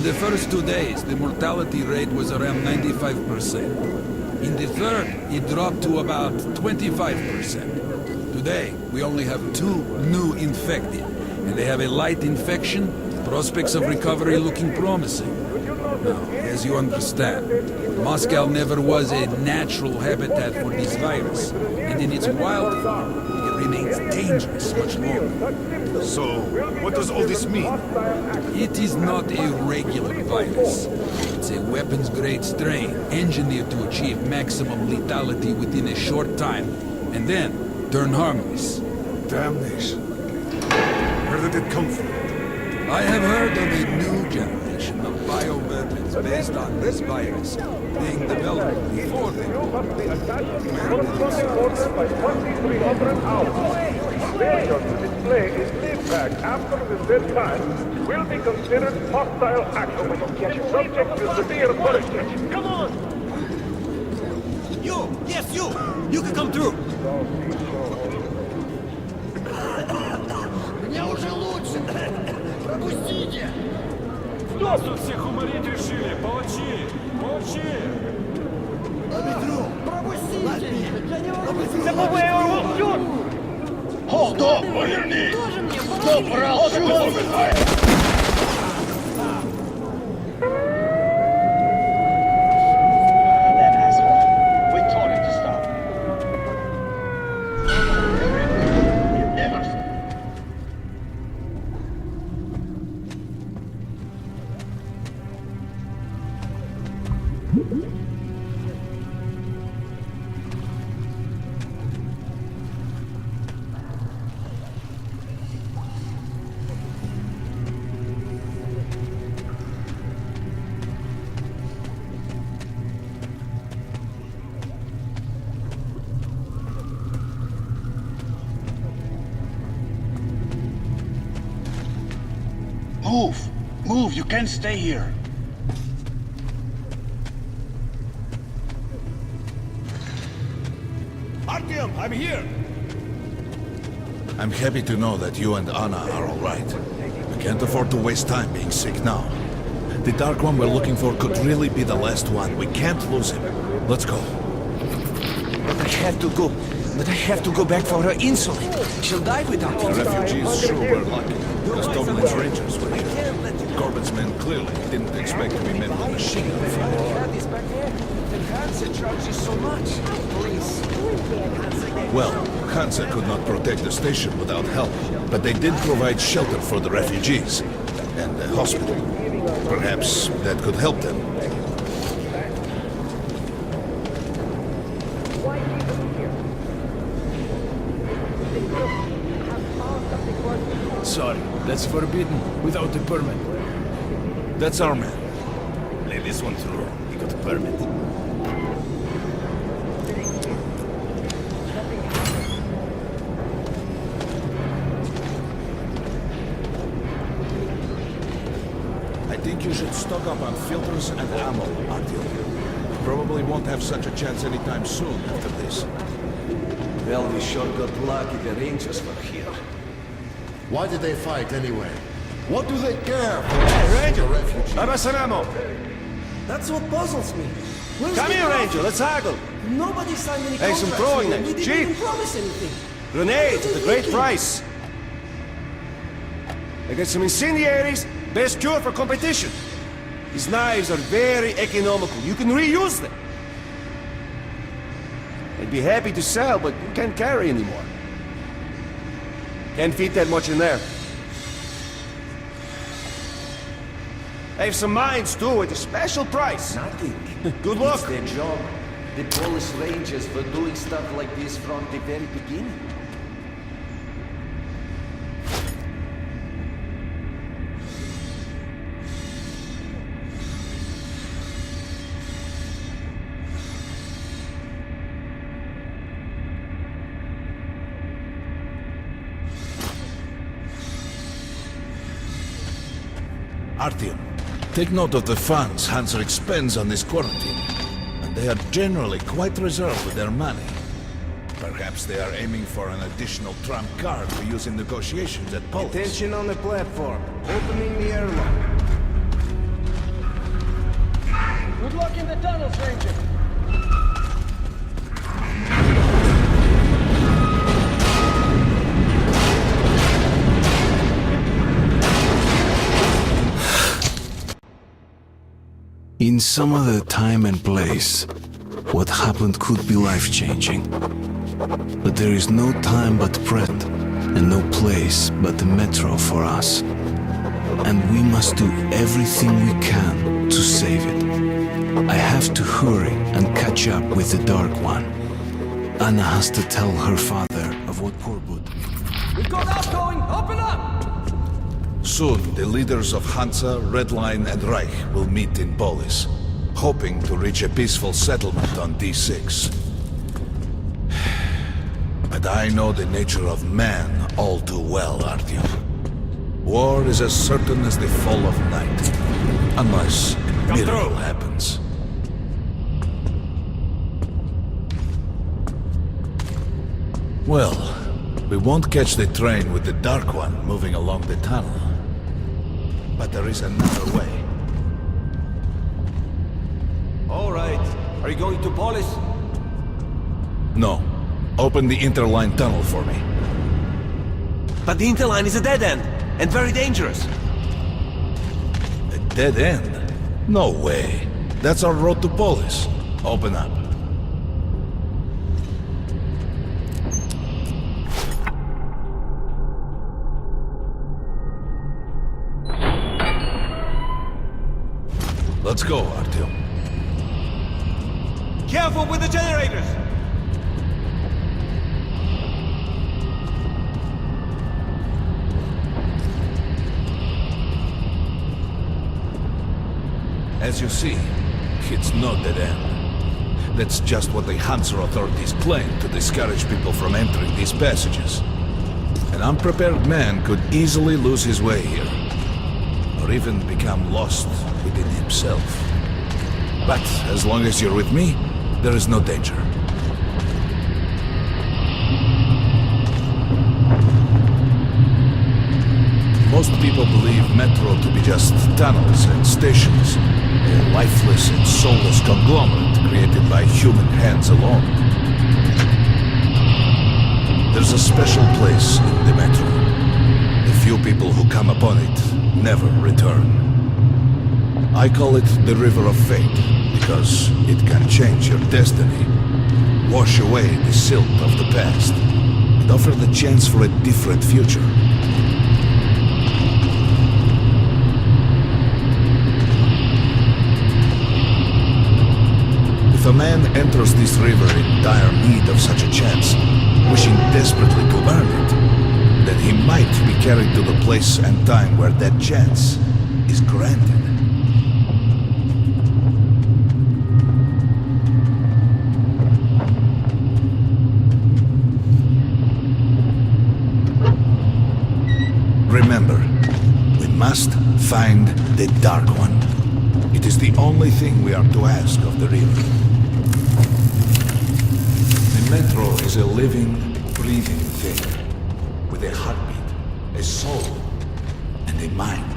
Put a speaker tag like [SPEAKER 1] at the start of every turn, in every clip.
[SPEAKER 1] the first 2 days, the mortality rate was around 95%. In the third, it dropped to about 25%. Today, we only have 2 new infected, and they have a light infection, prospects of recovery looking promising. Now, as you understand, Moscow never was a natural habitat for this virus, and in its wild form, it remains dangerous much longer.
[SPEAKER 2] So, what does all this mean?
[SPEAKER 1] It is not a regular virus. It's a weapons-grade strain, engineered to achieve maximum lethality within a short time, and then turn harmless.
[SPEAKER 2] Damnation. Where did it come from?
[SPEAKER 1] I have heard of a new generation of bioweapons based on this virus being developed before the
[SPEAKER 3] Failure to display a sleep bag after the dead time will be considered hostile action. Subject to severe punishment. Come on!
[SPEAKER 4] You! Yes, you! You can come through!
[SPEAKER 5] Мне уже лучше. Пропустите!
[SPEAKER 6] Нас тут всех уморить решили! Получи! Получи!
[SPEAKER 5] Пропустите! Я не могу.
[SPEAKER 7] Hold up, поверни! Кто брал шут? Move! Move! You can't stay here!
[SPEAKER 6] Artyom, I'm here!
[SPEAKER 2] I'm happy to know that you and Anna are all right. We can't afford to waste time being sick now. The Dark One we're looking for could really be the last one. We can't lose him. Let's go.
[SPEAKER 4] But I have to go. But I have to go back for her insulin. She'll die without
[SPEAKER 2] The
[SPEAKER 4] it.
[SPEAKER 2] refugees sure were lucky, because Dublin's Rangers were here. Corbin's men clearly didn't expect to be met with machine gun fire.
[SPEAKER 4] Charges so much. Please.
[SPEAKER 2] Well, Hansa could not protect the station without help, but they did provide shelter for the refugees and a hospital. Perhaps that could help them.
[SPEAKER 6] Sorry, that's forbidden without a permit.
[SPEAKER 2] That's our man.
[SPEAKER 6] Lay this one through. He got a permit.
[SPEAKER 2] I think you should stock up on filters and ammo, Artyom. Probably won't have such a chance anytime soon after this.
[SPEAKER 4] Well, we sure got lucky the Rangers were here.
[SPEAKER 7] Why did they fight anyway? What do they care for
[SPEAKER 6] Hey, Ranger!
[SPEAKER 7] refugees?
[SPEAKER 6] Have us some ammo!
[SPEAKER 8] That's what puzzles me. Where's
[SPEAKER 6] Come
[SPEAKER 8] the
[SPEAKER 6] here,
[SPEAKER 8] profit?
[SPEAKER 6] Ranger, let's haggle!
[SPEAKER 8] Nobody signed any
[SPEAKER 6] Hey, some
[SPEAKER 8] contracts
[SPEAKER 6] throwing
[SPEAKER 8] with them. We
[SPEAKER 6] knives,
[SPEAKER 8] didn't
[SPEAKER 6] cheap.
[SPEAKER 8] even promise anything.
[SPEAKER 6] Grenades at a great
[SPEAKER 8] thinking?
[SPEAKER 6] price! I got some incendiaries, best cure for competition. These knives are very economical. You can reuse them. I'd be happy to sell, but you can't carry anymore. Can't fit that much in there. I have some mines too at a special price.
[SPEAKER 4] Nothing.
[SPEAKER 6] Good luck.
[SPEAKER 4] It's their job. The Polish Rangers were doing stuff like this from the very beginning.
[SPEAKER 2] Artyom, take note of the funds Hansa expends on this quarantine. And they are generally quite reserved with their money. Perhaps they are aiming for an additional trump card to use in negotiations at Polis.
[SPEAKER 8] Attention on the platform. Opening the airlock.
[SPEAKER 3] changing.
[SPEAKER 4] In some other time and place, what happened could be life-changing. But there is no time but present, and no place but the metro for us. And we must do everything we can to save it. I have to hurry and catch up with the Dark One. Anna has to tell her father of what Korbut.
[SPEAKER 8] We've got outgoing! Open up!
[SPEAKER 2] Soon, the leaders of Hansa, Red Line, and Reich will meet in Polis, hoping to reach a peaceful settlement on D6. But I know the nature of man all too well, Artyom. War is as certain as the fall of night, unless a miracle happens. Well, we won't catch the train with the Dark One moving along the tunnel. But there is another way.
[SPEAKER 6] All right. Are you going to Polis?
[SPEAKER 2] No. Open the interline tunnel for me.
[SPEAKER 6] But the interline is a dead end, and very dangerous.
[SPEAKER 2] A dead end? No way. That's our road to Polis. Open up. Let's go, Artyom.
[SPEAKER 6] Careful with the generators!
[SPEAKER 2] As you see, it's no dead end. That's just what the Hansa authorities claim to discourage people from entering these passages. An unprepared man could easily lose his way here, or even become lost within himself. But as long as you're with me, there is no danger. Most people believe metro to be just tunnels and stations, a lifeless and soulless conglomerate created by human hands alone. There's a special place in the metro. The few people who come upon it never return. I call it the River of Fate, because it can change your destiny, wash away the silt of the past, and offer the chance for a different future. If a man enters this river in dire need of such a chance, wishing desperately to earn it, then he might be carried to the place and time where that chance is granted. Remember, we must find the Dark One. It is the only thing we are to ask of the river. The metro is a living, breathing thing, with a heartbeat, a soul, and a mind.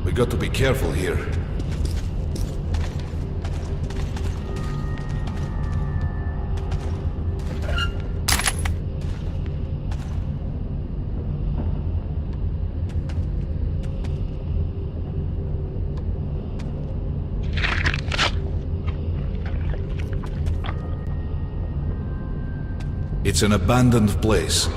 [SPEAKER 2] We got to be careful here. It's an abandoned place.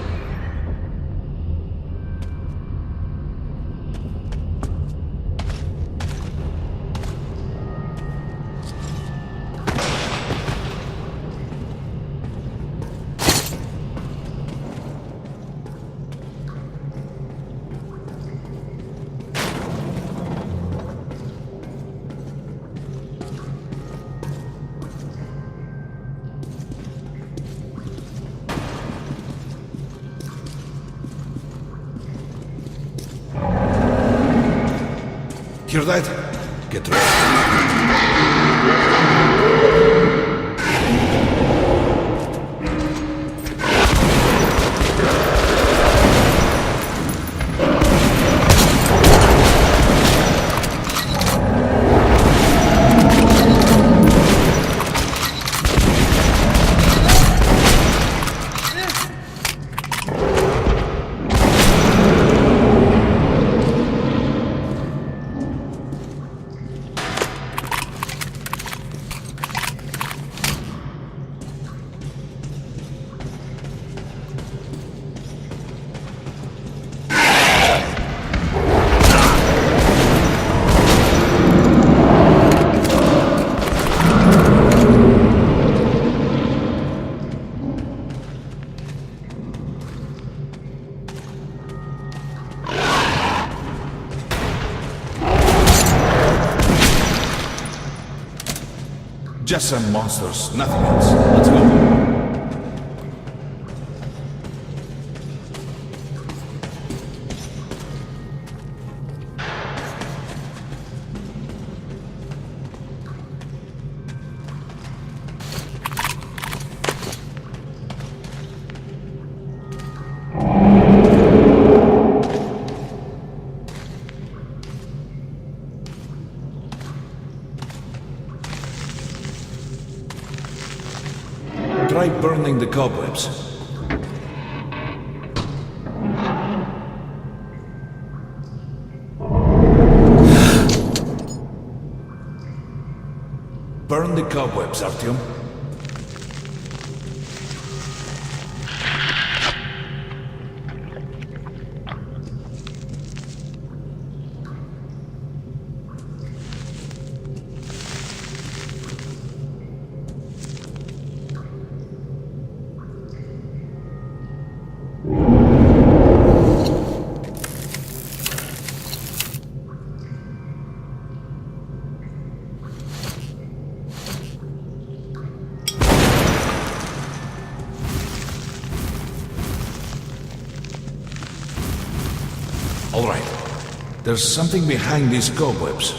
[SPEAKER 2] Hear that? Get ready. Just some monsters, nothing else. Let's go. Try burning the cobwebs. Burn the cobwebs, Artyom. All right. There's something behind these cobwebs.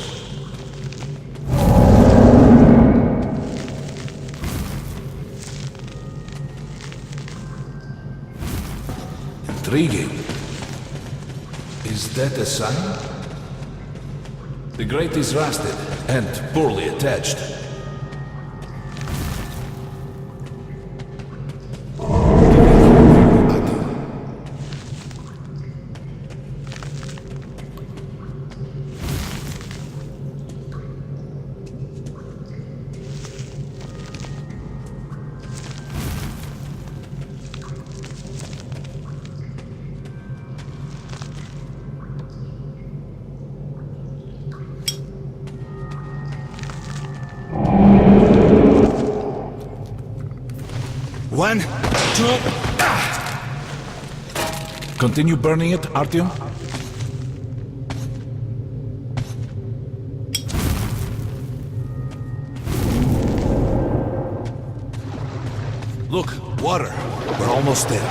[SPEAKER 2] Intriguing. Is that a sign? The grate is rusted and poorly attached. One, two... Continue burning it, Artyom. Look, water. We're almost there.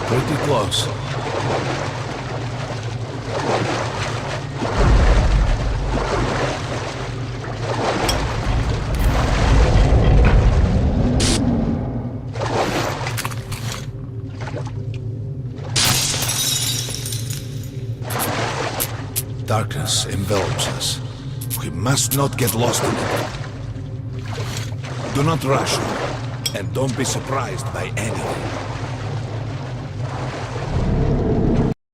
[SPEAKER 2] Pretty close. Darkness envelops us. We must not get lost in it. Do not rush, and don't be surprised by anything.